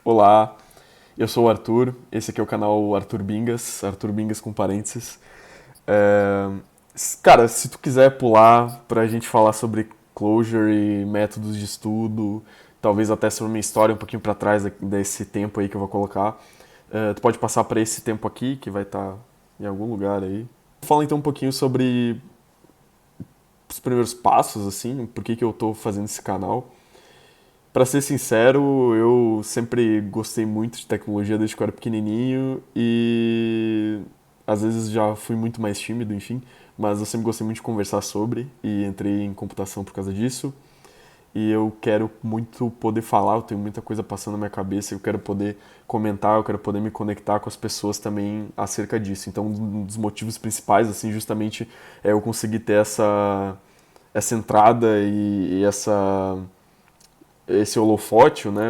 Olá, eu sou o Arthur, esse aqui é o canal Arthur Bingas com parênteses. É, Cara, se tu quiser pular pra gente falar sobre Clojure e métodos de estudo, talvez até sobre minha história um pouquinho pra trás desse tempo aí que eu vou colocar, tu pode passar pra esse tempo aqui, que vai estar em algum lugar aí. Fala então um pouquinho sobre os primeiros passos, assim, por que eu tô fazendo esse canal. Pra ser sincero, eu sempre gostei muito de tecnologia desde que eu era pequenininho e às vezes já fui muito mais tímido, enfim, mas eu sempre gostei muito de conversar sobre e entrei em computação por causa disso. E eu quero muito poder falar, eu tenho muita coisa passando na minha cabeça, eu quero poder comentar, eu quero poder me conectar com as pessoas também acerca disso. Então, um dos motivos principais, assim, justamente é eu conseguir ter essa entrada e esse holofote, né,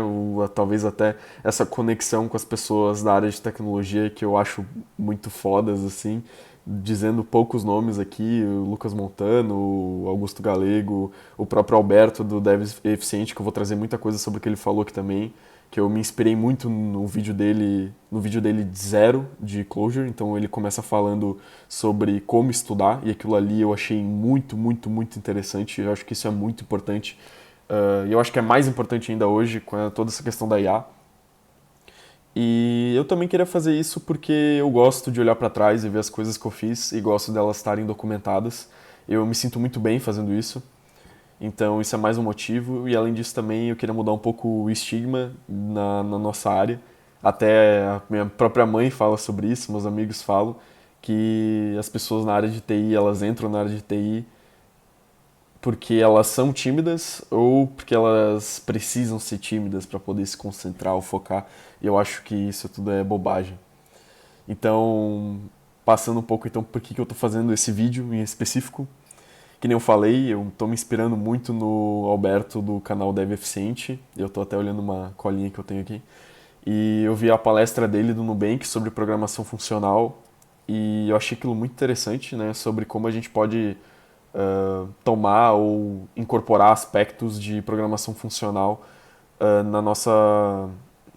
talvez até essa conexão com as pessoas da área de tecnologia que eu acho muito fodas, assim, dizendo poucos nomes aqui, o Lucas Montano, o Augusto Galego, o próprio Alberto do Dev Eficiente, que eu vou trazer muita coisa sobre o que ele falou aqui também, que eu me inspirei muito no vídeo dele de zero de Clojure, então ele começa falando sobre como estudar, e aquilo ali eu achei muito interessante, eu acho que isso é muito importante e eu acho que é mais importante ainda hoje com toda essa questão da IA. E eu também queria fazer isso porque eu gosto de olhar para trás e ver as coisas que eu fiz e gosto delas estarem documentadas. Eu me sinto muito bem fazendo isso. Então isso é mais um motivo. E além disso também eu queria mudar um pouco o estigma na nossa área. Até a minha própria mãe fala sobre isso, meus amigos falam, que as pessoas na área de TI, elas entram na área de TI porque elas são tímidas ou porque elas precisam ser tímidas para poder se concentrar ou focar. E eu acho que isso tudo é bobagem. Então, passando um pouco então por que eu estou fazendo esse vídeo em específico, que nem eu falei, eu estou me inspirando muito no Alberto do canal Dev Eficiente. Eu estou até olhando uma colinha que eu tenho aqui. E eu vi a palestra dele do Nubank sobre programação funcional e eu achei aquilo muito interessante, né, sobre como a gente pode tomar ou incorporar aspectos de programação funcional na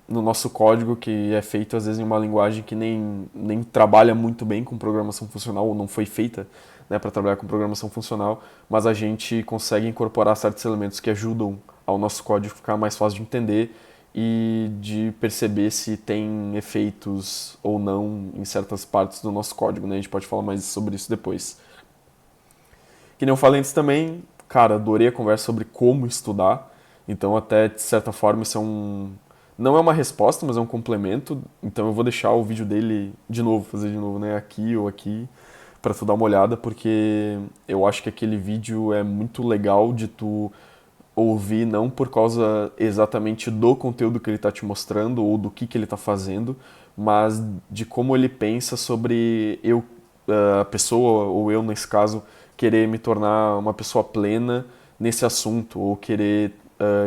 no nosso código, que é feito às vezes em uma linguagem que nem trabalha muito bem com programação funcional, ou não foi feita, né, para trabalhar com programação funcional, mas a gente consegue incorporar certos elementos que ajudam ao nosso código ficar mais fácil de entender e de perceber se tem efeitos ou não em certas partes do nosso código, né? A gente pode falar mais sobre isso depois. Que nem eu falei antes também, cara, adorei a conversa sobre como estudar. Então, até de certa forma, isso é um. Não é uma resposta, mas é um complemento. Então, eu vou deixar o vídeo dele de novo, fazer de novo, né? Aqui ou aqui, para tu dar uma olhada, porque eu acho que aquele vídeo é muito legal de tu ouvir, não por causa exatamente do conteúdo que ele está te mostrando ou do que ele está fazendo, mas de como ele pensa sobre eu, a pessoa, ou eu nesse caso, querer me tornar uma pessoa plena nesse assunto, ou querer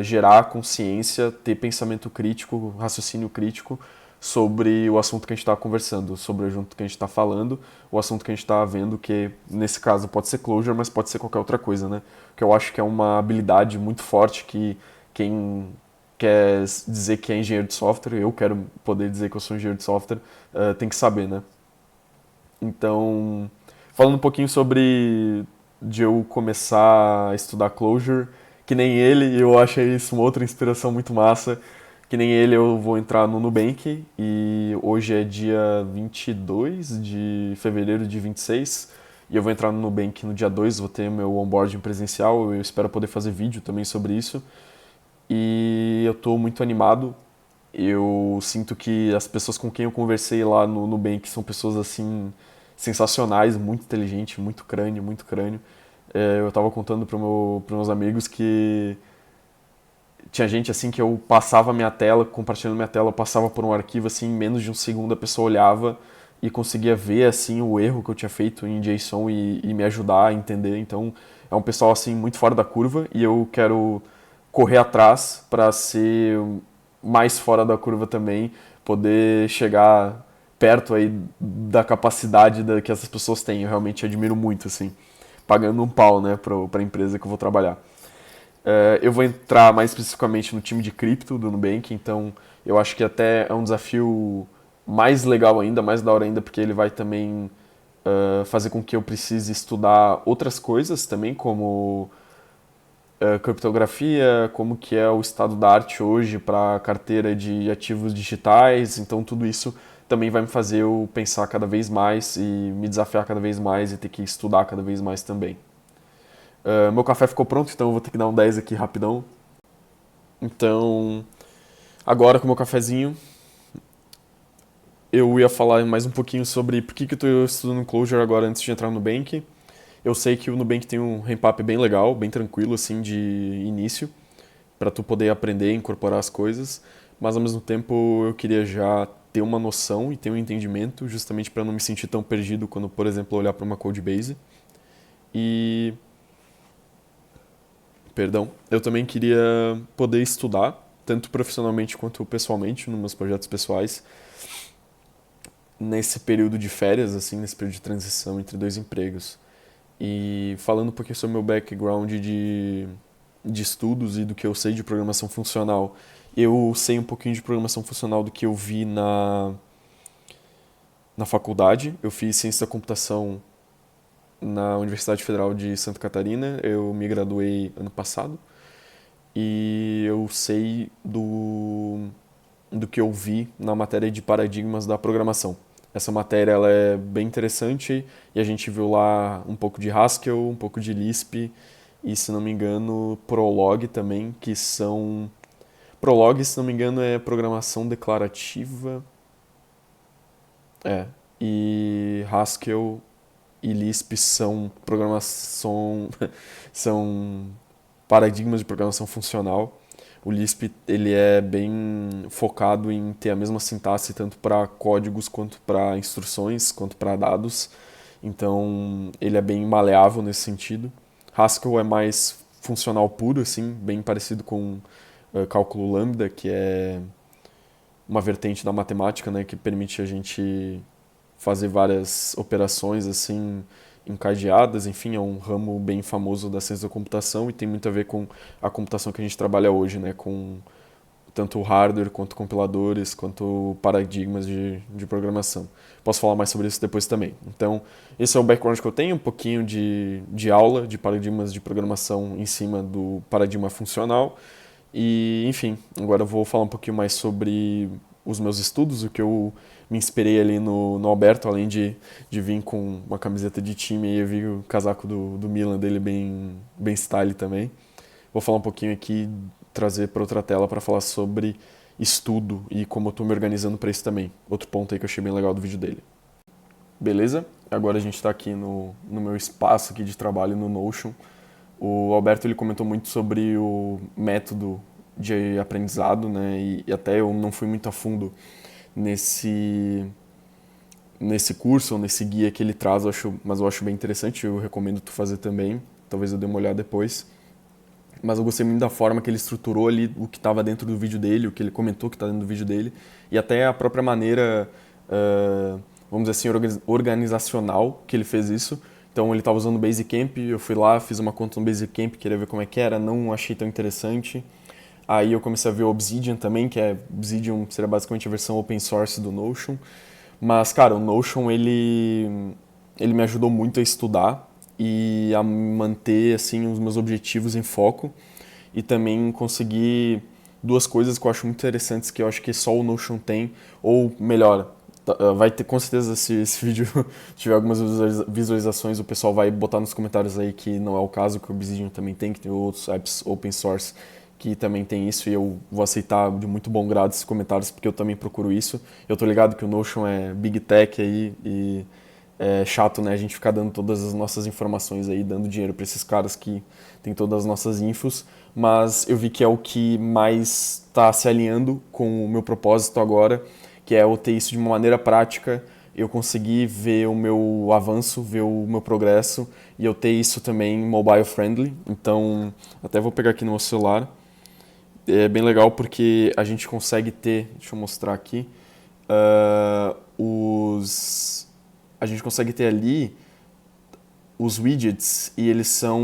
gerar consciência, ter pensamento crítico, raciocínio crítico sobre o assunto que a gente está conversando, sobre o assunto que a gente está falando, o assunto que a gente está vendo, que nesse caso pode ser Clojure, mas pode ser qualquer outra coisa, né? Que eu acho que é uma habilidade muito forte que quem quer dizer que é engenheiro de software, eu quero poder dizer que eu sou engenheiro de software, tem que saber, né? Então, falando um pouquinho sobre de eu começar a estudar Clojure, que nem ele, eu achei isso uma outra inspiração muito massa. Que nem ele, eu vou entrar no Nubank e hoje é dia 22 de fevereiro de 26 e eu vou entrar no Nubank no dia 2, vou ter meu onboarding presencial, eu espero poder fazer vídeo também sobre isso. E eu estou muito animado. Eu sinto que as pessoas com quem eu conversei lá no Nubank são pessoas assim sensacionais, muito inteligentes, muito crânio, muito crânio. Eu estava contando para meus amigos que tinha gente assim que eu passava minha tela, compartilhando minha tela, eu passava por um arquivo assim, em menos de um segundo a pessoa olhava e conseguia ver assim o erro que eu tinha feito em JSON e me ajudar a entender. Então é um pessoal assim muito fora da curva e eu quero correr atrás para ser mais fora da curva também, poder chegar perto aí da capacidade que essas pessoas têm. Eu realmente admiro muito assim, pagando um pau, né, para a empresa que eu vou trabalhar. Eu vou entrar mais especificamente no time de cripto do Nubank, então eu acho que até é um desafio mais legal ainda, mais da hora ainda, porque ele vai também fazer com que eu precise estudar outras coisas também, como criptografia, como que é o estado da arte hoje para a carteira de ativos digitais, então tudo isso também vai me fazer eu pensar cada vez mais e me desafiar cada vez mais e ter que estudar cada vez mais também. Meu café ficou pronto, então eu vou ter que dar um 10 aqui rapidão. Então, agora com o meu cafezinho, eu ia falar mais um pouquinho sobre por que eu estou estudando Clojure agora antes de entrar no Nubank. Eu sei que o Nubank tem um ramp-up bem legal, bem tranquilo assim de início, para tu poder aprender e incorporar as coisas, mas ao mesmo tempo eu queria já ter uma noção e ter um entendimento, justamente para não me sentir tão perdido quando, por exemplo, olhar para uma codebase. E, perdão, eu também queria poder estudar, tanto profissionalmente quanto pessoalmente, nos meus projetos pessoais, nesse período de férias, assim, nesse período de transição entre dois empregos. E falando um pouquinho sobre o meu background de estudos e do que eu sei de programação funcional, eu sei um pouquinho de programação funcional do que eu vi na faculdade. Eu fiz ciência da computação na Universidade Federal de Santa Catarina, eu me graduei ano passado e eu sei do que eu vi na matéria de paradigmas da programação. Essa matéria ela é bem interessante e a gente viu lá um pouco de Haskell, um pouco de Lisp e, se não me engano, Prolog também, que são... Prolog, se não me engano, é programação declarativa. É. E Haskell e Lisp são programação... são paradigmas de programação funcional. O Lisp ele é bem focado em ter a mesma sintaxe tanto para códigos quanto para instruções, quanto para dados. Então ele é bem maleável nesse sentido. Haskell é mais funcional puro, assim, bem parecido com cálculo lambda, que é uma vertente da matemática, né, que permite a gente fazer várias operações assim encadeadas, enfim, é um ramo bem famoso da ciência da computação e tem muito a ver com a computação que a gente trabalha hoje, né, com tanto o hardware quanto compiladores, quanto paradigmas de programação. Posso falar mais sobre isso depois também. Então, esse é o background que eu tenho, um pouquinho de aula de paradigmas de programação em cima do paradigma funcional. E, enfim, agora eu vou falar um pouquinho mais sobre os meus estudos, o que eu me inspirei ali no Alberto, além de vir com uma camiseta de time, e eu vi o casaco do Milan dele bem style também. Vou falar um pouquinho aqui, trazer para outra tela para falar sobre estudo e como eu estou me organizando para isso também. Outro ponto aí que eu achei bem legal do vídeo dele. Beleza? Agora a gente está aqui no meu espaço aqui de trabalho no Notion. O Alberto ele comentou muito sobre o método de aprendizado, né? E até eu não fui muito a fundo nesse curso ou nesse guia que ele traz, mas eu acho bem interessante, eu recomendo tu fazer também. Talvez eu dê uma olhada depois. Mas eu gostei muito da forma que ele estruturou ali o que estava dentro do vídeo dele, o que ele comentou que está dentro do vídeo dele, e até a própria maneira, vamos dizer assim, organizacional que ele fez isso. Então ele estava usando o Basecamp, eu fui lá, fiz uma conta no Basecamp, queria ver como é que era, não achei tão interessante. Aí eu comecei a ver o Obsidian também, que é Obsidian seria basicamente a versão open source do Notion. Mas, cara, o Notion ele me ajudou muito a estudar e a manter assim os meus objetivos em foco e também conseguir duas coisas que eu acho muito interessantes que eu acho que só o Notion tem, ou melhor, vai ter com certeza se esse vídeo tiver algumas visualizações, o pessoal vai botar nos comentários aí que não é o caso, que o Obsidian também tem, que tem outros apps open source que também tem isso e eu vou aceitar de muito bom grado esses comentários porque eu também procuro isso. Eu tô ligado que o Notion é big tech aí e é chato, né, a gente ficar dando todas as nossas informações aí, dando dinheiro para esses caras que tem todas as nossas infos, mas eu vi que é o que mais está se alinhando com o meu propósito agora, que é eu ter isso de uma maneira prática, eu conseguir ver o meu avanço, ver o meu progresso e eu ter isso também mobile friendly. Então, até vou pegar aqui no meu celular. É bem legal porque a gente consegue ter, deixa eu mostrar aqui, a gente consegue ter ali os widgets e eles são,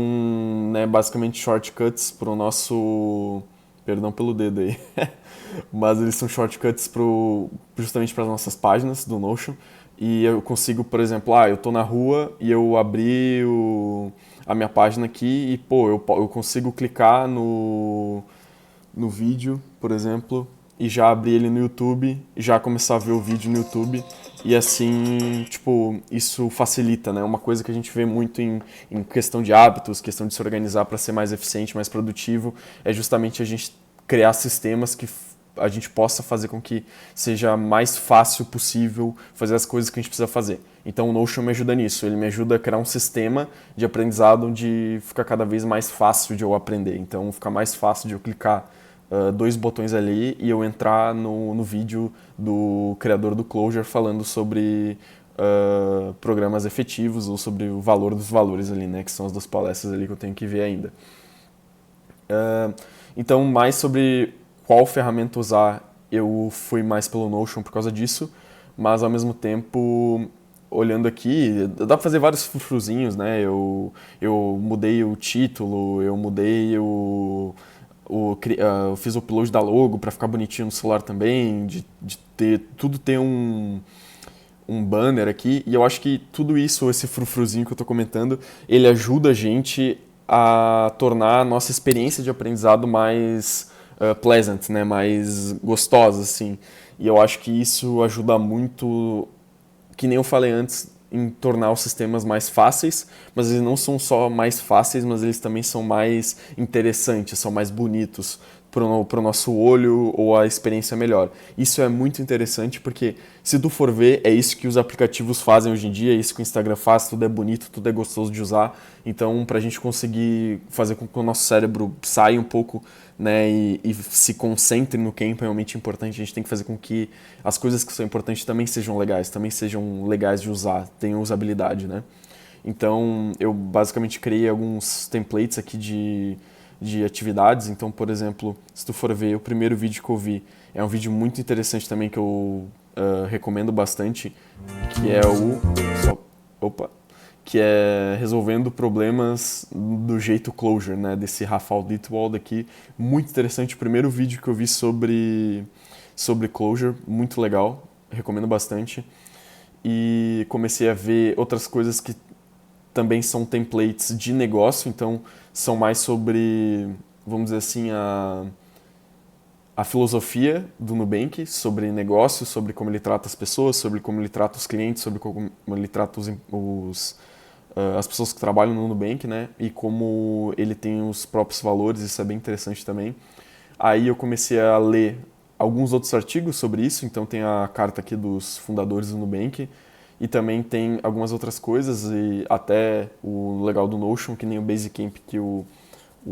né, basicamente shortcuts para o nosso... Perdão pelo dedo aí. Mas eles são shortcuts justamente para as nossas páginas do Notion. E eu consigo, por exemplo, eu tô na rua e eu abri a minha página aqui e, pô, eu consigo clicar no vídeo, por exemplo, e já abrir ele no YouTube, e já começar a ver o vídeo no YouTube. E assim, tipo, isso facilita, né? Uma coisa que a gente vê muito em questão de hábitos, questão de se organizar para ser mais eficiente, mais produtivo, é justamente a gente criar sistemas que a gente possa fazer com que seja mais fácil possível fazer as coisas que a gente precisa fazer. Então o Notion me ajuda nisso, ele me ajuda a criar um sistema de aprendizado onde fica cada vez mais fácil de eu aprender. Então fica mais fácil de eu clicar dois botões ali e eu entrar no vídeo do criador do Clojure falando sobre programas efetivos ou sobre o valor dos valores ali, né, que são as duas palestras ali que eu tenho que ver ainda. Então, mais sobre qual ferramenta usar, eu fui mais pelo Notion por causa disso, mas ao mesmo tempo, olhando aqui, dá pra fazer vários frufruzinhos, né? Eu mudei o título, eu mudei eu fiz o upload da logo para ficar bonitinho no celular também, de ter um banner aqui, e eu acho que tudo isso, esse frufruzinho que eu tô comentando, ele ajuda a gente a tornar a nossa experiência de aprendizado mais pleasant, né, mais gostosa, assim. E eu acho que isso ajuda muito, que nem eu falei antes, em tornar os sistemas mais fáceis, mas eles não são só mais fáceis, mas eles também são mais interessantes, são mais bonitos para o nosso olho ou a experiência melhor. Isso é muito interessante porque, se tu for ver, é isso que os aplicativos fazem hoje em dia, é isso que o Instagram faz, tudo é bonito, tudo é gostoso de usar. Então, para a gente conseguir fazer com que o nosso cérebro saia um pouco, né, e se concentre no que é realmente importante, a gente tem que fazer com que as coisas que são importantes também sejam legais de usar, tenham usabilidade, né? Então, eu basicamente criei alguns templates aqui de atividades. Então, por exemplo, se tu for ver o primeiro vídeo que eu vi, é um vídeo muito interessante também que eu recomendo bastante, que é opa, que é resolvendo problemas do jeito Clojure, né, desse Rafael Ditwald aqui. Muito interessante, o primeiro vídeo que eu vi sobre Clojure, muito legal, recomendo bastante. E comecei a ver outras coisas que também são templates de negócio, então são mais sobre, vamos dizer assim, a filosofia do Nubank, sobre negócio, sobre como ele trata as pessoas, sobre como ele trata os clientes, sobre como ele trata as pessoas que trabalham no Nubank, né? E como ele tem os próprios valores, isso é bem interessante também. Aí eu comecei a ler alguns outros artigos sobre isso, então tem a carta aqui dos fundadores do Nubank, e também tem algumas outras coisas, e até o legal do Notion, que nem o Basecamp que o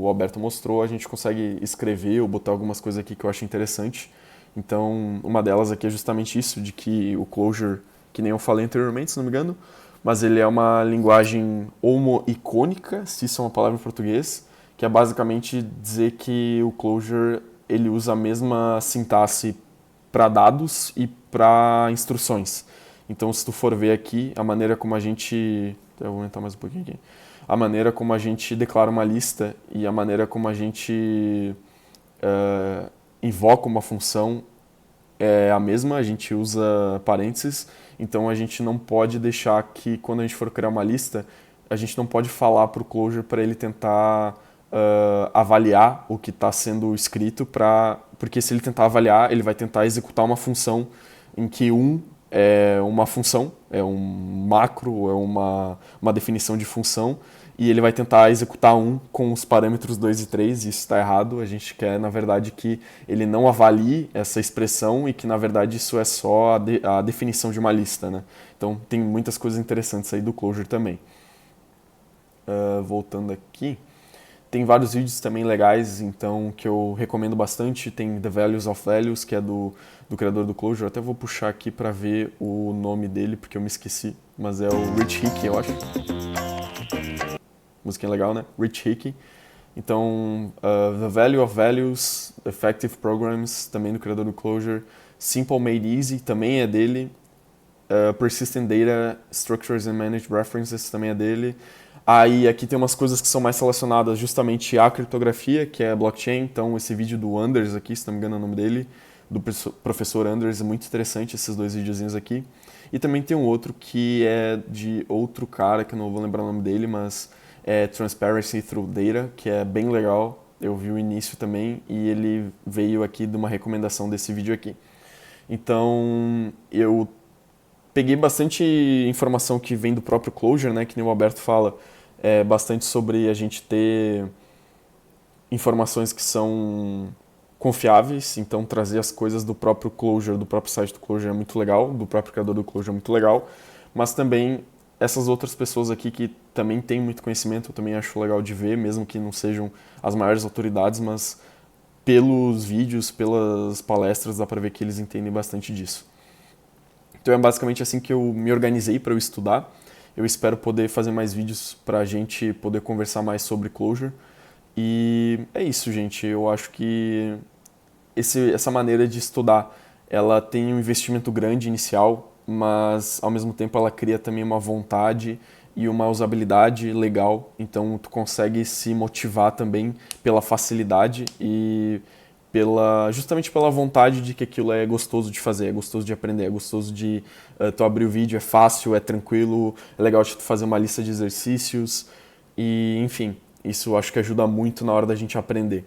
Alberto mostrou, a gente consegue escrever ou botar algumas coisas aqui que eu acho interessante. Então, uma delas aqui é justamente isso, de que o Clojure, que nem eu falei anteriormente, se não me engano, mas ele é uma linguagem homo-icônica, se isso é uma palavra em português, que é basicamente dizer que o Clojure ele usa a mesma sintaxe para dados e para instruções. Então, se tu for ver aqui, a maneira como a gente... Eu vou aumentar mais um pouquinho aqui. A maneira como a gente declara uma lista e a maneira como a gente invoca uma função é a mesma, a gente usa parênteses, então a gente não pode deixar que, quando a gente for criar uma lista, a gente não pode falar para o Clojure para ele tentar avaliar o que está sendo escrito, porque se ele tentar avaliar, ele vai tentar executar uma função em que é uma função, é um macro, é uma definição de função, e ele vai tentar executar com os parâmetros 2 e 3, e isso está errado. A gente quer, na verdade, que ele não avalie essa expressão e que, na verdade, isso é só a definição de uma lista, né? Então, tem muitas coisas interessantes aí do Clojure também. Voltando aqui, tem vários vídeos também legais, então, que eu recomendo bastante. Tem The Values of Values, que é do criador do Clojure. Eu até vou puxar aqui para ver o nome dele, porque eu me esqueci, mas é o Rich Hickey, eu acho. Musiquinha legal, né? Rich Hickey. Então, The Value of Values, Effective Programs, também do criador do Clojure. Simple Made Easy, também é dele. Persistent Data Structures and Managed References também é dele. Aí aqui tem umas coisas que são mais relacionadas justamente à criptografia, que é blockchain. Então esse vídeo do Anders aqui, se não me engano é o nome dele, do professor Anders, é muito interessante esses dois videozinhos aqui. E também tem um outro que é de outro cara, que eu não vou lembrar o nome dele, mas é Transparency Through Data, que é bem legal. Eu vi o início também e ele veio aqui de uma recomendação desse vídeo aqui. Então eu peguei bastante informação que vem do próprio Clojure, né, que nem o Alberto fala, bastante sobre a gente ter informações que são confiáveis, então trazer as coisas do próprio Clojure, do próprio site do Clojure é muito legal, do próprio criador do Clojure é muito legal, mas também essas outras pessoas aqui que também têm muito conhecimento, eu também acho legal de ver, mesmo que não sejam as maiores autoridades, mas pelos vídeos, pelas palestras, dá pra ver que eles entendem bastante disso. Então é basicamente assim que eu me organizei para eu estudar. Eu espero poder fazer mais vídeos para a gente poder conversar mais sobre Clojure. E é isso, gente. Eu acho que essa maneira de estudar, ela tem um investimento grande inicial, mas ao mesmo tempo ela cria também uma vontade e uma usabilidade legal. Então tu consegue se motivar também pela facilidade e justamente pela vontade de que aquilo é gostoso de fazer, é gostoso de aprender, é gostoso de tu abrir o vídeo, é fácil, é tranquilo, é legal de tu fazer uma lista de exercícios e, enfim, isso eu acho que ajuda muito na hora da gente aprender.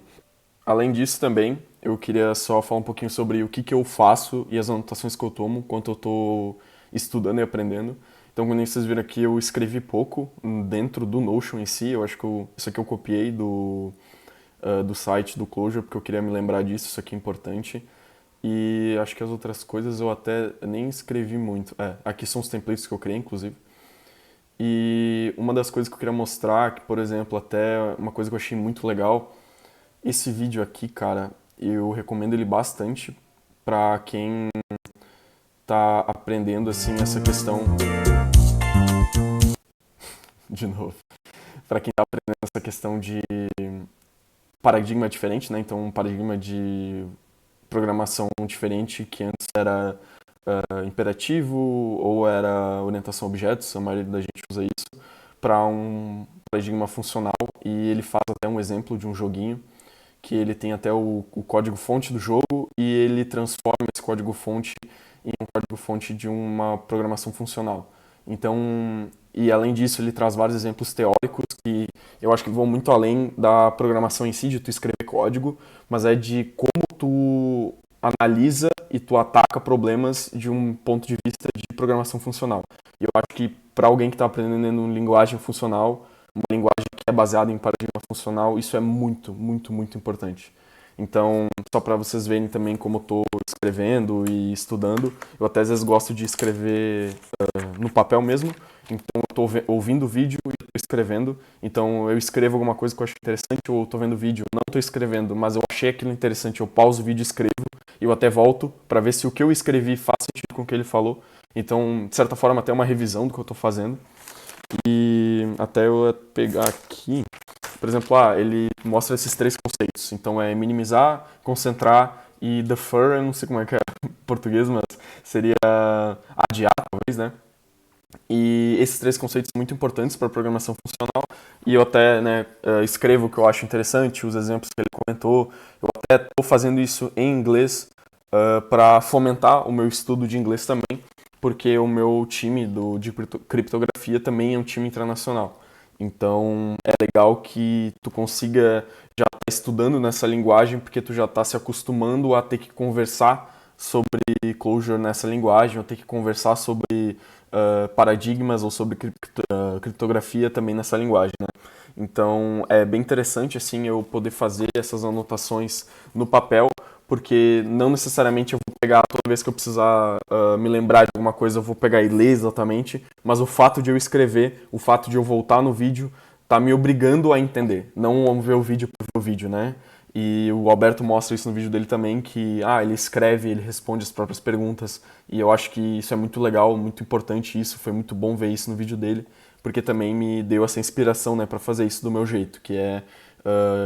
Além disso também, eu queria só falar um pouquinho sobre o que eu faço e as anotações que eu tomo enquanto eu estou estudando e aprendendo. Então, como vocês viram aqui, eu escrevi pouco dentro do Notion em si. Eu acho que isso aqui eu copiei do site do Clojure, porque eu queria me lembrar disso, isso aqui é importante. E acho que as outras coisas eu até nem escrevi muito. Aqui são os templates que eu criei, inclusive. E uma das coisas que eu queria mostrar, que por exemplo, até uma coisa que eu achei muito legal, esse vídeo aqui, cara, eu recomendo ele bastante para quem tá aprendendo assim essa questão de novo, para quem tá aprendendo essa questão de paradigma diferente, né? Então, um paradigma de programação diferente que antes era imperativo ou era orientação a objetos, a maioria da gente usa isso, para um paradigma funcional e ele faz até um exemplo de um joguinho que ele tem até o código-fonte do jogo e ele transforma esse código-fonte em um código-fonte de uma programação funcional. Então, e além disso, ele traz vários exemplos teóricos que eu acho que vão muito além da programação em si, de tu escrever código, mas é de como tu analisa e tu ataca problemas de um ponto de vista de programação funcional. E eu acho que para alguém que está aprendendo linguagem funcional, uma linguagem que é baseada em paradigma funcional, isso é muito, muito, muito importante. Então, só para vocês verem também como eu estou escrevendo e estudando, eu até às vezes gosto de escrever no papel mesmo, então eu estou ouvindo o vídeo e estou escrevendo, então eu escrevo alguma coisa que eu acho interessante, ou estou vendo o vídeo, não estou escrevendo, mas eu achei aquilo interessante, eu pauso o vídeo e escrevo, e eu até volto para ver se o que eu escrevi faz sentido com o que ele falou, então, de certa forma, até uma revisão do que eu estou fazendo. E até eu ia pegar aqui, por exemplo, ele mostra esses três conceitos. Então é minimizar, concentrar e defer, eu não sei como é que é em português, mas seria adiar, talvez, né? E esses três conceitos são muito importantes para a programação funcional. E eu até, né, escrevo o que eu acho interessante, os exemplos que ele comentou. Eu até estou fazendo isso em inglês para fomentar o meu estudo de inglês também, porque o meu time de criptografia também é um time internacional. Então é legal que tu consiga já estar estudando nessa linguagem, porque tu já está se acostumando a ter que conversar sobre Clojure nessa linguagem, ou ter que conversar sobre paradigmas ou sobre criptografia também nessa linguagem, né? Então é bem interessante assim eu poder fazer essas anotações no papel, porque não necessariamente eu vou pegar toda vez que eu precisar me lembrar de alguma coisa, eu vou pegar e ler exatamente, mas o fato de eu escrever, o fato de eu voltar no vídeo, tá me obrigando a entender, não ver o vídeo por ver o vídeo, né? E o Alberto mostra isso no vídeo dele também, que ele escreve, ele responde as próprias perguntas, e eu acho que isso é muito legal, muito importante isso, foi muito bom ver isso no vídeo dele, porque também me deu essa inspiração, né, para fazer isso do meu jeito, que é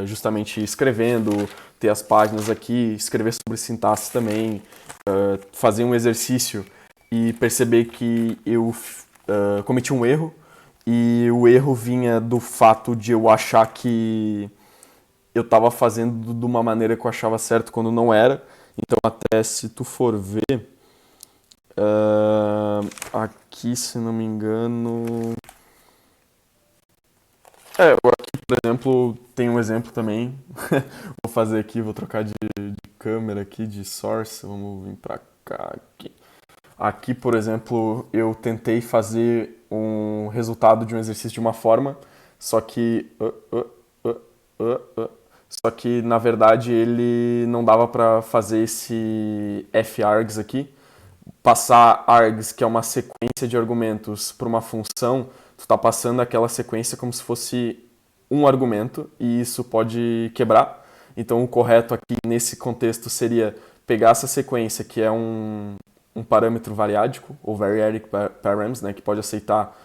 justamente escrevendo, ter as páginas aqui, escrever sobre sintaxe também, fazer um exercício e perceber que eu cometi um erro, e o erro vinha do fato de eu achar que eu estava fazendo de uma maneira que eu achava certo quando não era. Então, até se tu for ver, aqui, se não me engano. Aqui, por exemplo, tem um exemplo também. Vou fazer aqui, vou trocar de câmera aqui, de source. Vamos vir pra cá. Aqui, por exemplo, eu tentei fazer um resultado de um exercício de uma forma, só que só que na verdade ele não dava para fazer esse f-args aqui, passar args, que é uma sequência de argumentos, para uma função. Tu está passando aquela sequência como se fosse um argumento e isso pode quebrar. Então o correto aqui nesse contexto seria pegar essa sequência, que é um parâmetro variádico, ou variadic params, né, que pode aceitar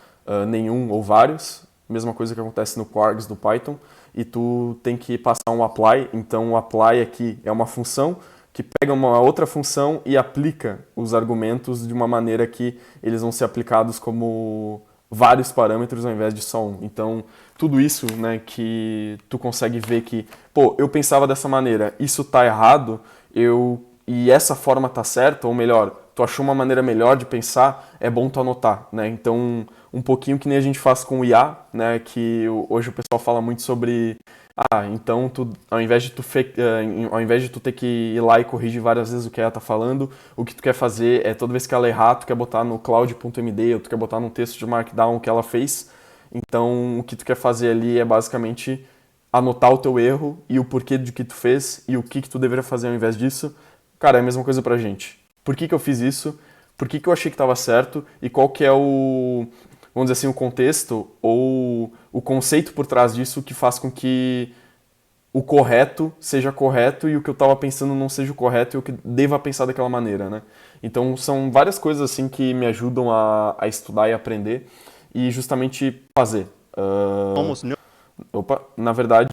nenhum ou vários. Mesma coisa que acontece no quargs do Python. E tu tem que passar um apply. Então o apply aqui é uma função que pega uma outra função e aplica os argumentos de uma maneira que eles vão ser aplicados como vários parâmetros ao invés de só um. Então, tudo isso, né, que tu consegue ver que, pô, eu pensava dessa maneira, isso tá errado, e essa forma tá certa, ou melhor, tu achou uma maneira melhor de pensar, é bom tu anotar, né? Então, um pouquinho que nem a gente faz com o IA, né, que hoje o pessoal fala muito sobre então ao invés de ao invés de tu ter que ir lá e corrigir várias vezes o que ela tá falando, o que tu quer fazer é toda vez que ela errar, tu quer botar no cloud.md ou tu quer botar num texto de markdown o que ela fez. Então o que tu quer fazer ali é basicamente anotar o teu erro e o porquê de que tu fez e o que tu deveria fazer ao invés disso. Cara, é a mesma coisa pra gente. Por que eu fiz isso? Por que eu achei que estava certo? E qual que é vamos dizer assim, o contexto ou o conceito por trás disso que faz com que o correto seja correto e o que eu estava pensando não seja o correto e o que deva pensar daquela maneira, né? Então são várias coisas assim que me ajudam a estudar e aprender e justamente fazer. Almost no. Na verdade,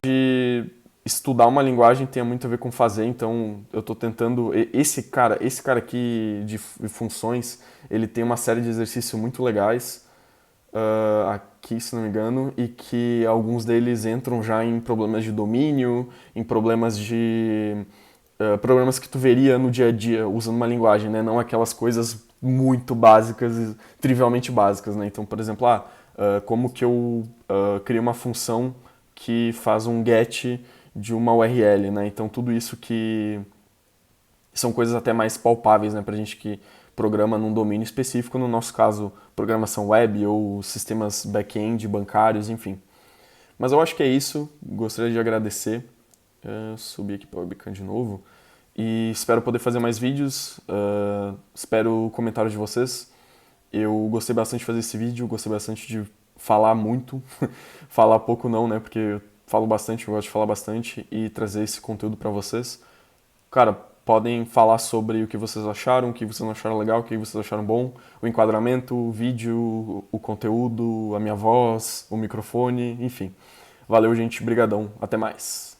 estudar uma linguagem tem muito a ver com fazer, então eu estou tentando. Esse cara aqui de funções, ele tem uma série de exercícios muito legais aqui, se não me engano, e que alguns deles entram já em problemas de domínio, em problemas que tu veria no dia a dia usando uma linguagem, né? Não aquelas coisas muito básicas, trivialmente básicas, né? Então, por exemplo, como que eu crio uma função que faz um get de uma URL, né? Então, tudo isso que são coisas até mais palpáveis, né, pra gente que programa num domínio específico, no nosso caso, programação web ou sistemas back-end, bancários, enfim. Mas eu acho que é isso, gostaria de agradecer, subir aqui para o webcam de novo, e espero poder fazer mais vídeos, espero o comentário de vocês. Eu gostei bastante de fazer esse vídeo, gostei bastante de falar muito, falar pouco não, né, porque eu falo bastante, eu gosto de falar bastante, e trazer esse conteúdo para vocês. Cara, podem falar sobre o que vocês acharam, o que vocês não acharam legal, o que vocês acharam bom, o enquadramento, o vídeo, o conteúdo, a minha voz, o microfone, enfim. Valeu, gente, brigadão, até mais.